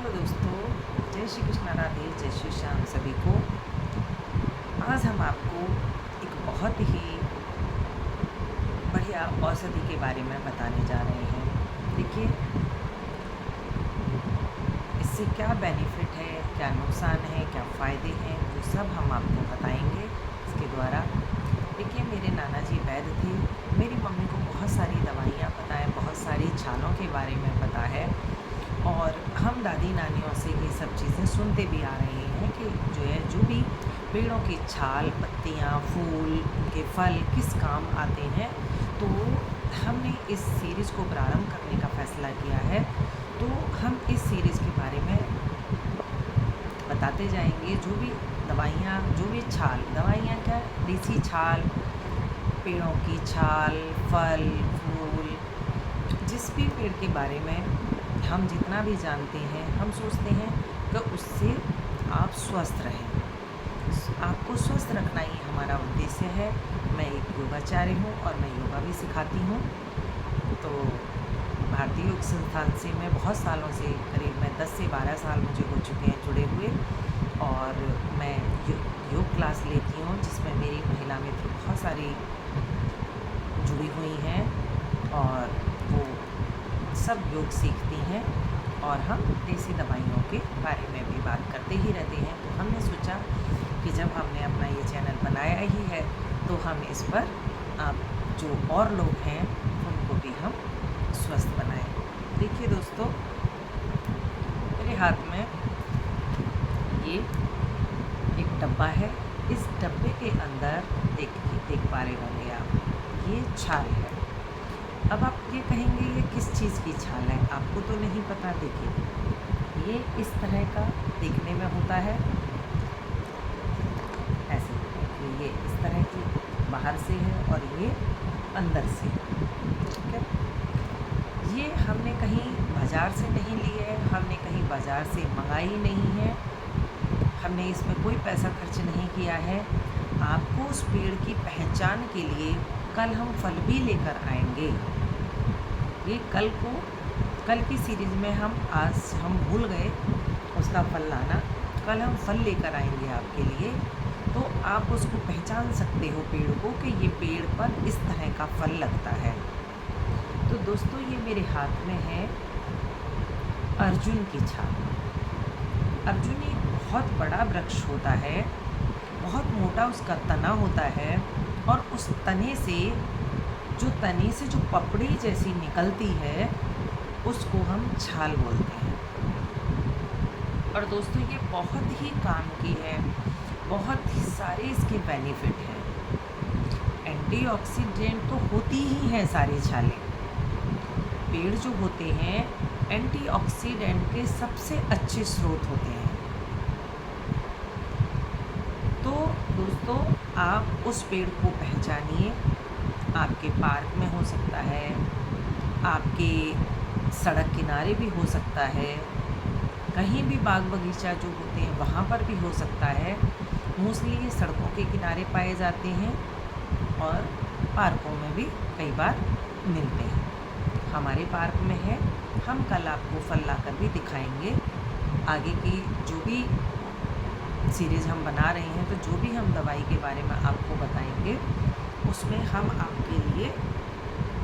Hello दोस्तों, जय श्री कृष्ण, राधे, जय श्री श्याम सभी को। आज हम आपको एक बहुत ही बढ़िया औषधि के बारे में बताने जा रहे हैं। देखिए, इससे क्या बेनिफिट है, क्या नुकसान है, क्या फ़ायदे हैं, वो सब हम आपको बताएंगे इसके द्वारा। देखिए, मेरे नाना जी वैद्य थे। मेरी मम्मी को बहुत सारी दवाइयाँ पता है, बहुत सारी छालों के बारे में पता है, और हम दादी नानियों से ये सब चीज़ें सुनते भी आ रहे हैं कि जो भी पेड़ों की छाल, पत्तियाँ, फूल, उनके फल किस काम आते हैं। तो हमने इस सीरीज़ को प्रारंभ करने का फ़ैसला किया है। तो हम इस सीरीज़ के बारे में बताते जाएंगे। जो भी दवाइयाँ, जो भी छाल, दवाइयाँ क्या, देसी छाल, पेड़ों की छाल, फल, फूल, जिस भी पेड़ के बारे में हम जितना भी जानते हैं, हम सोचते हैं कि उससे आप स्वस्थ रहें। आपको स्वस्थ रखना ही हमारा उद्देश्य है। मैं एक योगाचार्य हूँ और मैं योगा भी सिखाती हूँ। तो भारतीय योग संस्थान से मैं बहुत सालों से, करीब मैं 10 से 12 साल मुझे हो चुके हैं जुड़े हुए, और मैं योग क्लास लेती हूँ जिसमें मेरी महिला मित्र बहुत सारी जुड़ी हुई हैं, और वो सब योग सीखती हैं, और हम देसी दवाइयों के बारे में भी बात करते ही रहते हैं। तो हमने सोचा कि जब हमने अपना ये चैनल बनाया ही है तो हम इस पर आप जो और लोग हैं उनको भी हम स्वस्थ बनाएं। देखिए दोस्तों, मेरे हाथ में ये एक डब्बा है। इस डब्बे के अंदर देख पा रहे होंगे आप, ये छाल है। अब आप ये कहेंगे ये किस चीज़ की छाल है, आपको तो नहीं पता। देखिए, ये इस तरह का दिखने में होता है, ऐसे देखिए, ये इस तरह की बाहर से है और ये अंदर से, ठीक है। ये हमने कहीं बाज़ार से नहीं ली है, हमने कहीं बाज़ार से मंगाई नहीं है, हमने इसमें कोई पैसा खर्च नहीं किया है। आपको उस पेड़ की पहचान के लिए कल हम फल भी लेकर आएंगे। ये कल की सीरीज़ में हम भूल गए उसका फल लाना। कल हम फल लेकर आएंगे आपके लिए, तो आप उसको पहचान सकते हो पेड़ को कि ये पेड़ पर इस तरह का फल लगता है। तो दोस्तों, ये मेरे हाथ में है अर्जुन की छाल। अर्जुन एक बहुत बड़ा वृक्ष होता है, बहुत मोटा उसका तना होता है, और उस तने से जो पपड़ी जैसी निकलती है उसको हम छाल बोलते हैं। और दोस्तों, ये बहुत ही काम की है, बहुत ही सारे इसके बेनिफिट हैं। एंटीऑक्सीडेंट तो होती ही हैं सारी छालें। पेड़ जो होते हैं एंटीऑक्सीडेंट के सबसे अच्छे स्रोत होते हैं। तो दोस्तों, आप उस पेड़ को पहचानिए। आपके पार्क में हो सकता है, आपके सड़क किनारे भी हो सकता है, कहीं भी बाग बगीचा जो होते हैं वहाँ पर भी हो सकता है। मोस्टली ये सड़कों के किनारे पाए जाते हैं और पार्कों में भी कई बार मिलते हैं। हमारे पार्क में है, हम कल आपको फल लाकर भी दिखाएंगे। आगे की जो भी सीरीज़ हम बना रहे हैं, तो जो भी हम दवाई के बारे में आपको बताएंगे उसमें हम आपके लिए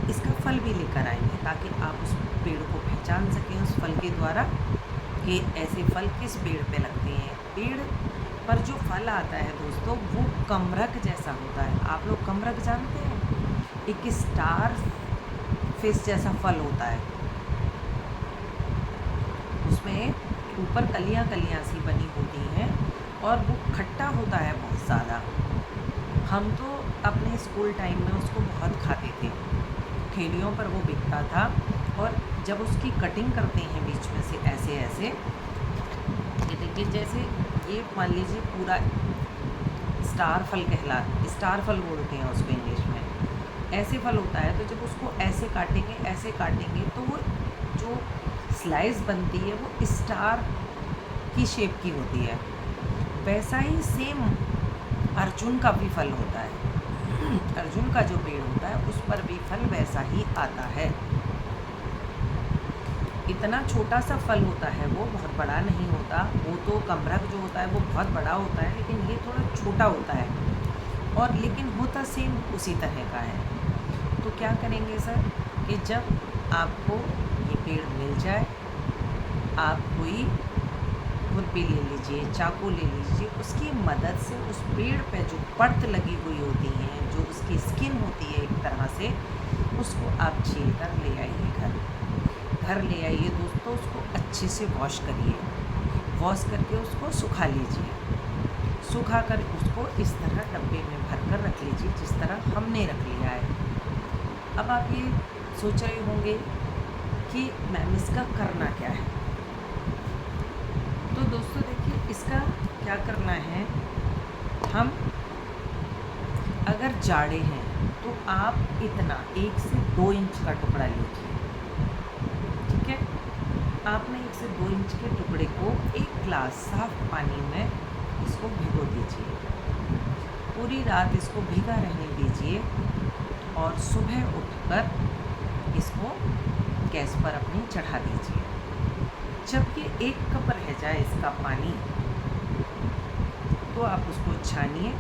इसका फल भी लेकर आएंगे, ताकि आप उस पेड़ को पहचान सकें उस फल के द्वारा कि ऐसे फल किस पेड़ पे लगते हैं। पेड़ पर जो फल आता है दोस्तों, वो कमरक जैसा होता है। आप लोग कमरक जानते हैं? एक स्टार फिश जैसा फल होता है, उसमें ऊपर कलियां कलियां सी बनी होती हैं, और वो खट्टा होता है बहुत ज़्यादा। हम तो अपने स्कूल टाइम में उसको बहुत खाते थे, ठेलियों पर वो बिकता था। और जब उसकी कटिंग करते हैं बीच में से ऐसे ऐसे, ये देखिए, जैसे ये मान लीजिए पूरा स्टार फल बोलते हैं उसको इंग्लिश में, ऐसे फल होता है। तो जब उसको ऐसे काटेंगे तो वो जो स्लाइस बनती है वो स्टार की शेप की होती है। वैसा ही सेम अर्जुन का भी फल होता है। अर्जुन का जो पेड़ होता है उस पर भी फल वैसा ही आता है। इतना छोटा सा फल होता है, वो बहुत बड़ा नहीं होता। वो तो कमरख जो होता है वो बहुत बड़ा होता है, लेकिन ये थोड़ा छोटा होता है, और लेकिन होता सेम उसी तरह का है। तो क्या करेंगे सर कि जब आपको ये पेड़ मिल जाए, आप कोई खुरपी ले लीजिए, चाकू ले लीजिए, उसकी मदद से उस पेड़ पे जो परत लगी हुई होती हैं, जो उसकी स्किन होती है एक तरह से, उसको आप छील कर ले आइए घर ले आइए दोस्तों। उसको अच्छे से वॉश करिए, वॉश करके उसको सुखा लीजिए। सुखा कर उसको इस तरह डब्बे में भर कर रख लीजिए, जिस तरह हमने रख लिया है। अब आप ये सोच रहे होंगे कि मैम इसका करना क्या है। तो दोस्तों देखिए, इसका क्या करना है, हम अगर जाड़े हैं तो आप इतना 1 से 2 इंच का टुकड़ा लीजिए, ठीक है। आपने 1 से 2 इंच के टुकड़े को 1 गिलास साफ पानी में इसको भिगो दीजिए। पूरी रात इसको भीगा रहने दीजिए, और सुबह उठकर इसको गैस पर अपनी चढ़ा दीजिए। जब ये 1 कप रह जाए इसका पानी, तो आप उसको छानिए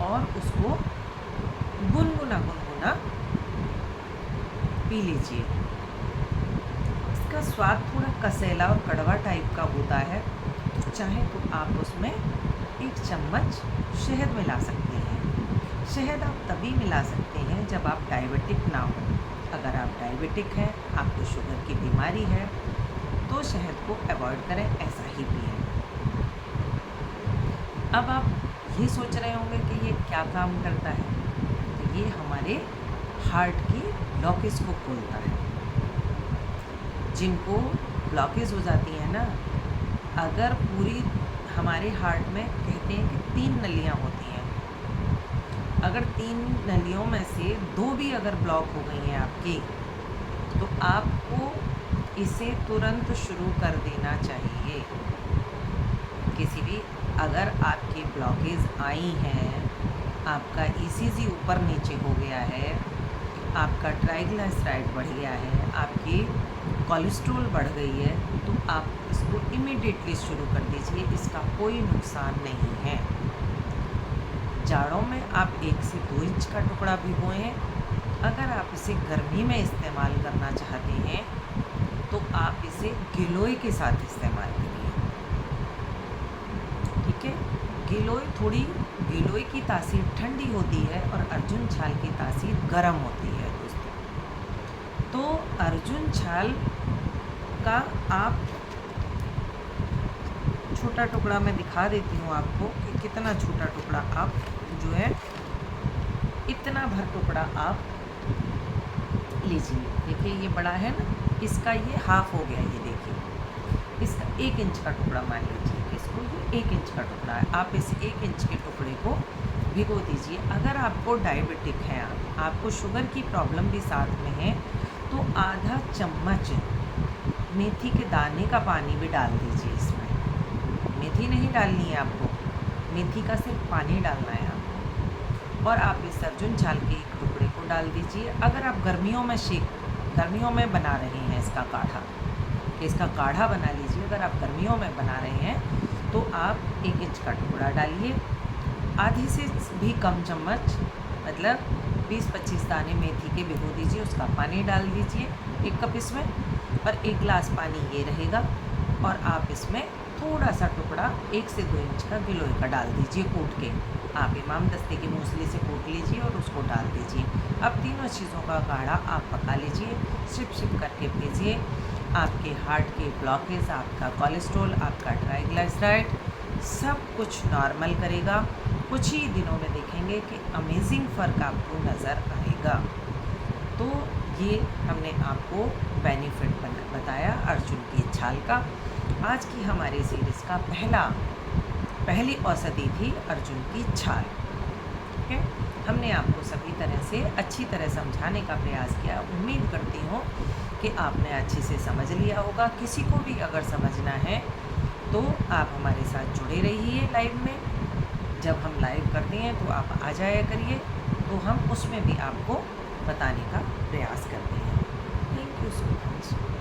और उसको गुनगुना गुनगुना पी लीजिए। इसका स्वाद थोड़ा कसेला और कड़वा टाइप का होता है, तो चाहे तो आप उसमें 1 चम्मच शहद मिला सकते हैं। शहद आप तभी मिला सकते हैं जब आप डायबिटिक ना हो। अगर आप डायबिटिक हैं, आपको शुगर की बीमारी है, तो शहद को अवॉइड करें, ऐसा ही पिएं। अब आप ये सोच रहे होंगे कि ये क्या काम करता है। तो ये हमारे हार्ट की ब्लॉकेज को खोलता है। जिनको ब्लॉकेज हो जाती है ना, अगर पूरी हमारे हार्ट में कहते हैं कि 3 नलियाँ होती हैं, अगर 3 नलियों में से 2 भी अगर ब्लॉक हो गई हैं आपकी, तो आपको इसे तुरंत शुरू कर देना चाहिए। किसी भी अगर आपकी ब्लॉकेज आई हैं, आपका ईसीजी ऊपर नीचे हो गया है, आपका ट्राइग्लिसराइड बढ़ गया है, आपकी कोलेस्ट्रॉल बढ़ गई है, तो आप इसको इमीडिएटली शुरू कर दीजिए। इसका कोई नुकसान नहीं है। जाड़ों में आप 1 से 2 इंच का टुकड़ा भिगोएं। अगर आप इसे गर्मी में इस्तेमाल करना चाहते हैं, तो आप इसे गिलोय के साथ इस्तेमाल करिए, ठीक है। गिलोय की तासीर ठंडी होती है और अर्जुन छाल की तासीर गर्म होती है दोस्तों। तो अर्जुन छाल का आप छोटा टुकड़ा मैं दिखा देती हूँ आपको कि कितना छोटा टुकड़ा आप जो है, इतना भर टुकड़ा आप लीजिए। देखिए ये बड़ा है ना, इसका ये हाफ हो गया, ये देखिए इसका 1 इंच का टुकड़ा मान लीजिए, इसको ये 1 इंच का टुकड़ा है। आप इस 1 इंच के टुकड़े को भिगो दीजिए। अगर आपको डायबिटिक है, आपको शुगर की प्रॉब्लम भी साथ में है, तो आधा चम्मच मेथी के दाने का पानी भी डाल दीजिए इसमें। मेथी नहीं डालनी है आपको, मेथी का सिर्फ पानी डालना है आपको। और आप इस अर्जुन छाल के एक टुकड़े को डाल दीजिए। अगर आप गर्मियों में बना रहे हैं इसका काढ़ा, कि इसका काढ़ा बना लीजिए। अगर आप गर्मियों में बना रहे हैं तो आप 1 इंच का टुकड़ा डालिए, आधी से भी कम चम्मच, मतलब 20-25 दाने मेथी के भिगो दीजिए, उसका पानी डाल दीजिए 1 कप इसमें, और 1 गिलास पानी ये रहेगा। और आप इसमें थोड़ा सा टुकड़ा 1 से 2 इंच का गिलोय का डाल दीजिए कूट के। आप इमाम दस्ते की मूसली से कूट लीजिए और उसको डाल दीजिए। अब तीनों चीज़ों का काढ़ा आप पका लीजिए, सिप करके पीजिए। आपके हार्ट के ब्लॉकेज, आपका कोलेस्ट्रॉल, आपका ट्राइग्लिसराइड सब कुछ नॉर्मल करेगा। कुछ ही दिनों में देखेंगे कि अमेजिंग फ़र्क आपको नज़र आएगा। तो ये हमने आपको बेनिफिट बताया अर्जुन की छाल का। आज की हमारी सीरीज़ का पहली औषधि थी अर्जुन की छाल, ठीक है। हमने आपको सभी तरह से अच्छी तरह समझाने का प्रयास किया। उम्मीद करती हूँ कि आपने अच्छे से समझ लिया होगा। किसी को भी अगर समझना है तो आप हमारे साथ जुड़े रहिए लाइव में। जब हम लाइव करते हैं तो आप आ जाया करिए, तो हम उसमें भी आपको बताने का प्रयास करते हैं। Thank you so much.